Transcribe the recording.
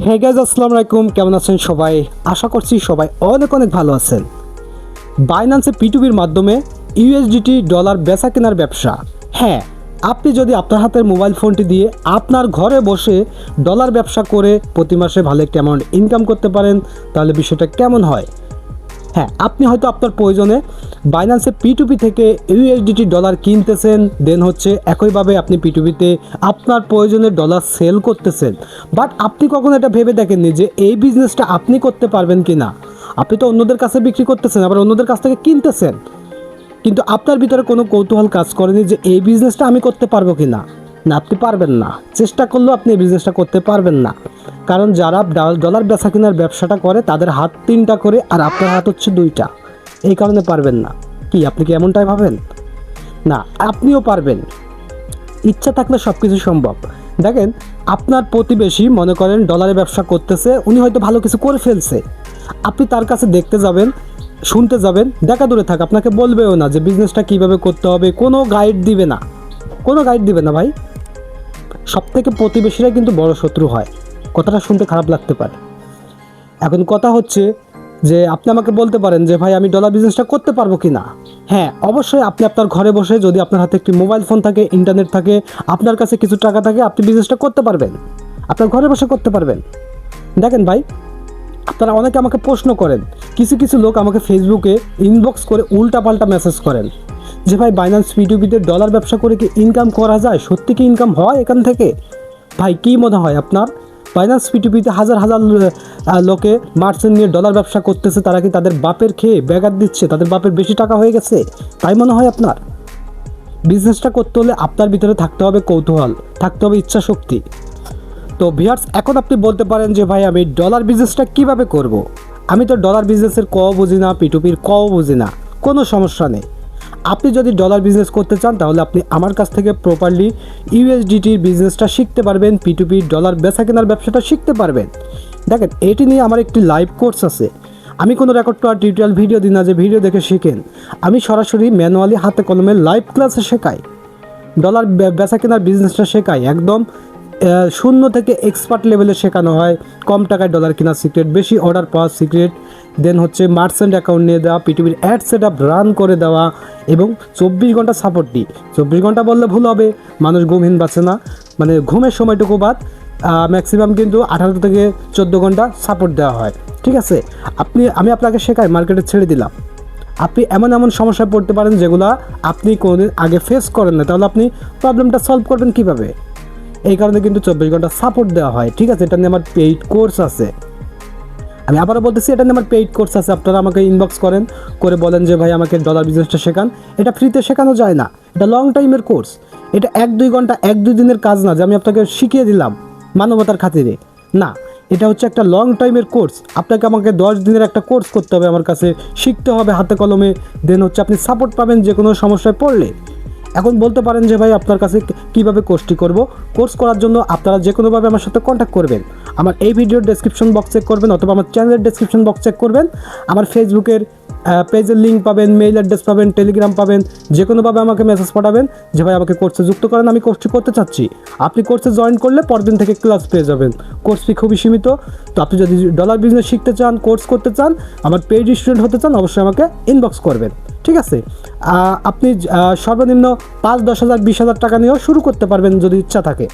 Hey guys, আসসালামু আলাইকুম। কেমন আছেন সবাই? আশা করছি সবাই অনেক অনেক ভালো আছেন। বাইন্যান্সে P2P মাধ্যমে ইউএসডিটি ডলার বেচা কেনার ব্যবসা। হ্যাঁ, আপনি যদি আপনার হাতের মোবাইল ফোনটি দিয়ে আপনার ঘরে বসে ডলার ব্যবসা করে প্রতি মাসে ভালো একটা অ্যামাউন্ট ইনকাম করতে পারেন, তাহলে বিষয়টা কেমন হয়? হ্যাঁ, আপনি হয়তো আপনার প্রয়োজনে বাইন্যান্সে P2P থেকে ইউএসডিটি ডলার কিনতেছেন, দেন হচ্ছে একইভাবে আপনি P2Pতে আপনার প্রয়োজনে ডলার সেল করতেছেন। বাট আপনি কখনো এটা ভেবে দেখেননি যে এই বিজনেসটা আপনি করতে পারবেন কি না। আপনি তো অন্যদের কাছে বিক্রি করতেছেন, আবার অন্যদের কাছ থেকে কিনতেছেন, কিন্তু আপনার ভিতরে কোনো কৌতূহল কাজ করেনি যে এই বিজনেসটা আমি করতে পারবো কি না। না, আপনি পারবেন না। চেষ্টা করলেও আপনি এই বিজনেসটা করতে পারবেন না, কারণ যারা ডলার বেচা কেনার ব্যবসাটা করে তাদের হাত 3টা করে আর আপনার হাত হচ্ছে 2টা। এই কারণে পারবেন না। কি আপনি কি এমনটাই ভাবেন? না, আপনিও পারবেন। ইচ্ছা থাকলে সব কিছু সম্ভব। দেখেন, আপনার প্রতিবেশী মনে করেন ডলারের ব্যবসা করতেছে, উনি হয়তো ভালো কিছু করে ফেলছে। আপনি তার কাছে দেখতে যাবেন, শুনতে যাবেন, দেখা দূরে থাক, আপনাকে বলবেও না যে বিজনেসটা কীভাবে করতে হবে, কোনো গাইড দিবে না, কোনো গাইড দিবে না ভাই। সবথেকে প্রতিবেশীরা কিন্তু বড় শত্রু হয়। কথাটা শুনতে খারাপ লাগতে পারে। এখন কথা হচ্ছে যে আপনি আমাকে বলতে পারেন যে ভাই, আমি ডলার বিজনেসটা করতে পারবো কি না। হ্যাঁ, অবশ্যই আপনি আপনার ঘরে বসে, যদি আপনার হাতে একটি মোবাইল ফোন থাকে, ইন্টারনেট থাকে, আপনার কাছে কিছু টাকা থাকে, আপনি বিজনেসটা করতে পারবেন। আপনার ঘরে বসে করতে পারবেন। দেখেন ভাই, আপনারা অনেকে আমাকে প্রশ্ন করেন, কিছু কিছু লোক আমাকে ফেসবুকে ইনবক্স করে উল্টাপাল্টা মেসেজ করেন যে ভাই, বাইন্যান্স P2Pতে ডলার ব্যবসা করে কি ইনকাম করা যায়? সত্যি কি ইনকাম হয় এখান থেকে? ভাই, কী মনে হয় আপনার? বাইন্যান্স P2Pতে হাজার হাজার লোকে মার্চেন্ট নিয়ে ডলার ব্যবসা করতেছে, তারা কি তাদের বাপের খেয়ে ব্যাঘাত দিচ্ছে? তাদের বাপের বেশি টাকা হয়ে গেছে তাই মনে হয় আপনার? বিজনেসটা করতে হলে আপনার ভিতরে থাকতে হবে কৌতূহল, থাকতে হবে ইচ্ছা শক্তি। তো ভিউয়ার্স, এখন আপনি বলতে পারেন যে ভাই, আমি ডলার বিজনেসটা কিভাবে করব? আমি তো ডলার বিজনেসের কও বুঝি না, P2Pর কও বুঝি না। কোনো সমস্যা নেই। আপনি যদি ডলার বিজনেস করতে চান, তাহলে আপনি আমার কাছ থেকে প্রপারলি ইউএসডিটির বিজনেসটা শিখতে পারবেন, P2P ডলার বেচা কেনার ব্যবসাটা শিখতে পারবেন। দেখেন, এটি নিয়ে আমার একটি লাইভ কোর্স আছে। আমি কোনো রেকর্ড করা টিউটোরিয়াল ভিডিও দিই না যে ভিডিও দেখে শিখেন। আমি সরাসরি ম্যানুয়ালি হাতে কলমে লাইভ ক্লাসে শেখাই। ডলার বেচা কেনার বিজনেসটা শেখাই একদম শূন্য থেকে এক্সপার্ট লেভেলে শেখানো হয়। কম টাকায় ডলার কেনার সিক্রেট, বেশি অর্ডার পাওয়ার সিক্রেট, দেন হচ্ছে মার্চেন্ট অ্যাকাউন্ট নিয়ে দেওয়া, P2Pর অ্যাড সেট আপ রান করে দেওয়া, এবং 24 ঘন্টা সাপোর্ট দিই। 24 ঘন্টা বললে ভুল হবে, মানুষ ঘুমহীন বাঁচে না, মানে ঘুমের সময়টুকু বাদ ম্যাক্সিমাম কিন্তু 18 থেকে 14 ঘন্টা সাপোর্ট দেওয়া হয়। ঠিক আছে, আমি আপনাকে শেখাই, মার্কেটে ছেড়ে দিলাম। আপনি এমন এমন সমস্যায় পড়তে পারেন যেগুলো আপনি কোনোদিন আগে ফেস করেন না, তাহলে আপনি প্রবলেমটা সলভ করবেন কীভাবে? এই কারণে কিন্তু 24 ঘন্টা সাপোর্ট দেওয়া হয়। ঠিক আছে, এটা নিয়ে আমার পেইড কোর্স আছে। আমি আবারও বলতেছি, এটা নিয়ে আমার পেইড কোর্স আছে। আপনারা আমাকে ইনবক্স করেন, করে বলেন যে ভাই, আমাকে ডলার বিজনেসটা শেখান। এটা ফ্রিতে শেখানো যায় না, এটা লং টাইমের কোর্স। এটা 1-2 ঘন্টা, 1-2 দিনের কাজ না যে আমি আপনাকে শিখিয়ে দিলাম মানবতার খাতিরে। না, এটা হচ্ছে একটা লং টাইমের কোর্স। আপনাকে আমাকে 10 দিনের একটা কোর্স করতে হবে, আমার কাছে শিখতে হবে হাতে কলমে, দেন হচ্ছে আপনি সাপোর্ট পাবেন যে কোনো সমস্যায় পড়লে। এখন বলতে পারেন যে ভাই, আপনার কাছে কীভাবে কোর্সটি করব? কোর্স করার জন্য আপনারা যে কোনোভাবে আমার সাথে কন্ট্যাক্ট করবেন। আমার এই ভিডিওর ডেসক্রিপশন বক্স চেক করবেন, অথবা আমার চ্যানেলের ডেসক্রিপশন বক্স চেক করবেন। আমার ফেসবুকের পেজের লিঙ্ক পাবেন, মেইল অ্যাড্রেস পাবেন, টেলিগ্রাম পাবেন। যে কোনোভাবে আমাকে মেসেজ পাঠাবেন যে ভাই, আমাকে কোর্সে যুক্ত করেন, আমি কোর্সটি করতে চাচ্ছি। আপনি কোর্সে জয়েন করলে পরদিন থেকে ক্লাস পেয়ে যাবেন। কোর্স ফি খুবই সীমিত। তো আপনি যদি ডলার বিজনেস শিখতে চান, কোর্স করতে চান, আমার পেইড স্টুডেন্ট হতে চান, অবশ্যই আমাকে ইনবক্স করবেন। ঠিক আছে, আপনি সর্বনিম্ন 5-10 হাজার 20 হাজার টাকা নিয়েও শুরু করতে পারবেন যদি ইচ্ছা থাকে।